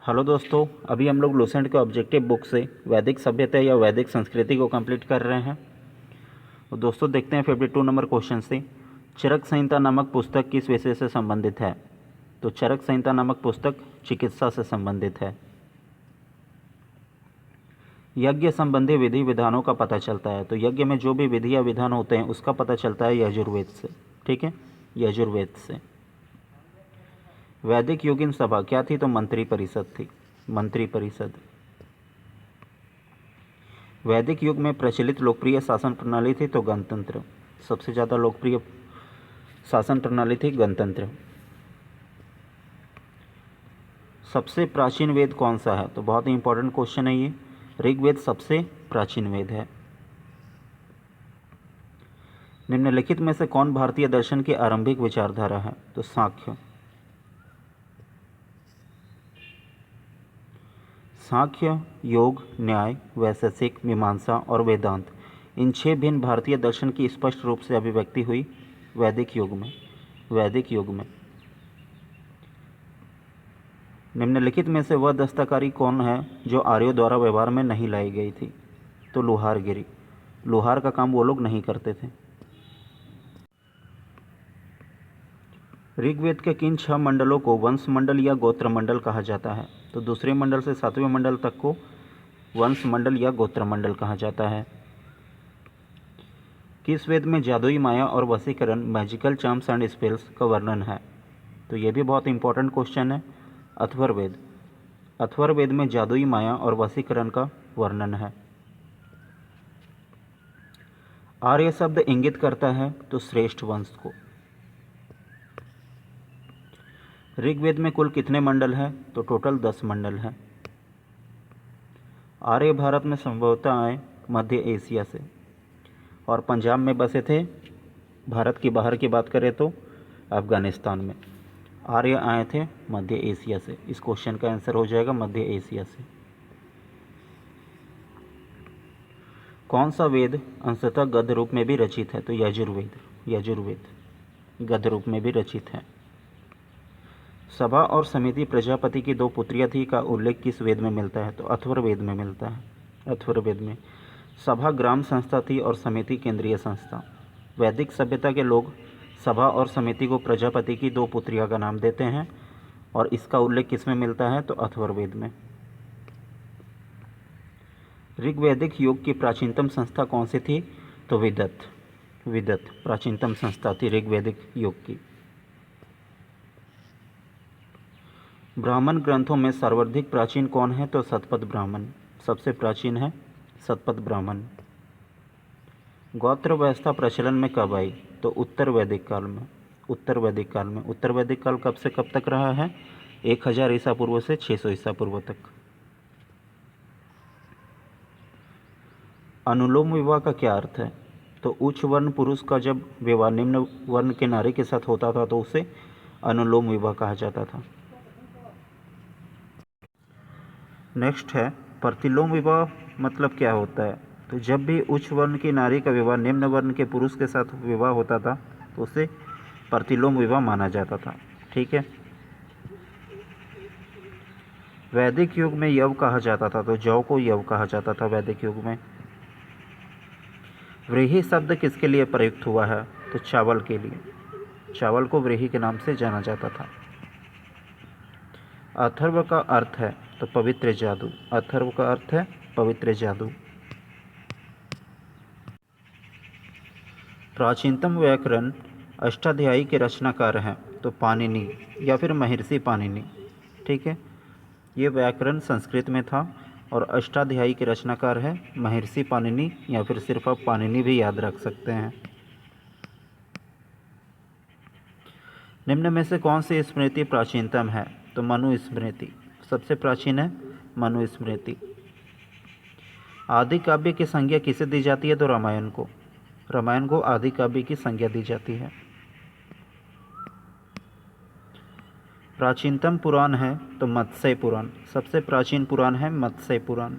Hello दोस्तों, अभी हम लोग लुसेंट के ऑब्जेक्टिव बुक से वैदिक सभ्यता या वैदिक संस्कृति को कंप्लीट कर रहे हैं। तो दोस्तों देखते हैं 52 नंबर क्वेश्चन से। चरक संहिता नामक पुस्तक किस विषय से संबंधित है? तो चरक संहिता नामक पुस्तक चिकित्सा से संबंधित है। यज्ञ संबंधी विधि विधानों का पता चलता है। तो यज्ञ में जो भी विधि या विधान होते हैं उसका पता चलता है यजुर्वेद से। ठीक है, यजुर्वेद से। वैदिक योगिन सभा क्या थी? तो मंत्री परिषद थी, मंत्री परिषद। वैदिक युग में प्रचलित लोकप्रिय शासन प्रणाली थी तो गणतंत्र। सबसे ज़्यादा लोकप्रिय शासन प्रणाली थी गणतंत्र। सबसे प्राचीन वेद कौन सा है? तो बहुत ही इंपॉर्टेंट क्वेश्चन है ये। ऋग्वेद सबसे प्राचीन वेद है। निम्नलिखित में से कौन भारतीय दर्शन की आरंभिक विचारधारा है? तो सांख्य। सांख्य, योग, न्याय, वैशेषिक, मीमांसा और वेदांत, इन 6 भिन्न भारतीय दर्शन की स्पष्ट रूप से अभिव्यक्ति हुई वैदिक युग में। वैदिक युग में निम्नलिखित में से वह दस्तकारी कौन है जो आर्यों द्वारा व्यवहार में नहीं लाई गई थी? तो लुहारगिरी। लुहार का काम वो लोग नहीं करते थे। ऋग्वेद के किन 6 मंडलों को वंश मंडल या गोत्र मंडल कहा जाता है? तो दूसरे मंडल से 7वें मंडल तक को वंश मंडल या गोत्र मंडल कहा जाता है। किस वेद में जादुई माया और वशीकरण, मैजिकल चार्म्स एंड स्पेल्स का वर्णन है? तो ये भी बहुत इंपॉर्टेंट क्वेश्चन है। अथर्ववेद। अथर्ववेद में जादुई माया और वशीकरण का वर्णन है। आर्य शब्द इंगित करता है तो श्रेष्ठ वंश को। ऋग्वेद में कुल कितने मंडल हैं? तो टोटल 10 मंडल हैं। आर्य भारत में संभवतः आए मध्य एशिया से और पंजाब में बसे थे। भारत की बाहर की बात करें तो अफगानिस्तान में। आर्य आए थे मध्य एशिया से। इस क्वेश्चन का आंसर हो जाएगा मध्य एशिया से। कौन सा वेद अंशतः गद्य रूप में भी रचित है? तो यजुर्वेद। यजुर्वेद गद्य रूप में भी रचित है। सभा और समिति प्रजापति की 2 पुत्रियां थी का उल्लेख किस वेद में मिलता है? तो अथर्ववेद में मिलता है। अथर्ववेद में। सभा ग्राम संस्था थी और समिति केंद्रीय संस्था। वैदिक सभ्यता के लोग सभा और समिति को प्रजापति की 2 पुत्रियां का नाम देते हैं और इसका उल्लेख किस में मिलता है? तो अथर्ववेद में। ऋग्वैदिक योग की प्राचीनतम संस्था कौन सी थी? तो विदत। विदत प्राचीनतम संस्था थी ऋग्वैदिक योग की। ब्राह्मण ग्रंथों में सर्वाधिक प्राचीन कौन है? तो शतपथ ब्राह्मण सबसे प्राचीन है, शतपथ ब्राह्मण। गोत्र व्यवस्था प्रचलन में कब आई? तो उत्तर वैदिक काल में। उत्तर वैदिक काल में। उत्तर वैदिक काल कब से कब तक रहा है? 1000 ईसा पूर्व से 600 ईसा पूर्व तक। अनुलोम विवाह का क्या अर्थ है? तो उच्च वर्ण पुरुष का जब विवाह निम्न वर्ण के नारी के साथ होता था तो उसे अनुलोम विवाह कहा जाता था। नेक्स्ट है प्रतिलोम विवाह मतलब क्या होता है? तो जब भी उच्च वर्ण की नारी का विवाह निम्न वर्ण के पुरुष के साथ विवाह होता था तो उसे प्रतिलोम विवाह माना जाता था। ठीक है। वैदिक युग में यव कहा जाता था तो जौ को यव कहा जाता था वैदिक युग में। व्रीहि शब्द किसके लिए प्रयुक्त हुआ है? तो चावल के लिए। चावल को व्रीहि के नाम से जाना जाता था। अथर्व का अर्थ है तो पवित्र जादू। अथर्व का अर्थ है पवित्र जादू। प्राचीनतम व्याकरण अष्टाध्यायी के रचनाकार हैं तो पाणिनि या फिर महर्षि पाणिनि। ठीक है, ये व्याकरण संस्कृत में था और अष्टाध्यायी के रचनाकार है महर्षि पाणिनि या फिर सिर्फ आप पाणिनि भी याद रख सकते हैं। निम्न में से कौन सी स्मृति प्राचीनतम है? तो मनुस्मृति सबसे प्राचीन है। मनुस्मृति। आदि काव्य की संज्ञा किसे दी जाती है? तो रामायण को। रामायण को आदि काव्य की संज्ञा दी जाती है। प्राचीनतम पुराण है तो मत्स्य पुराण। सबसे प्राचीन पुराण है मत्स्य पुराण।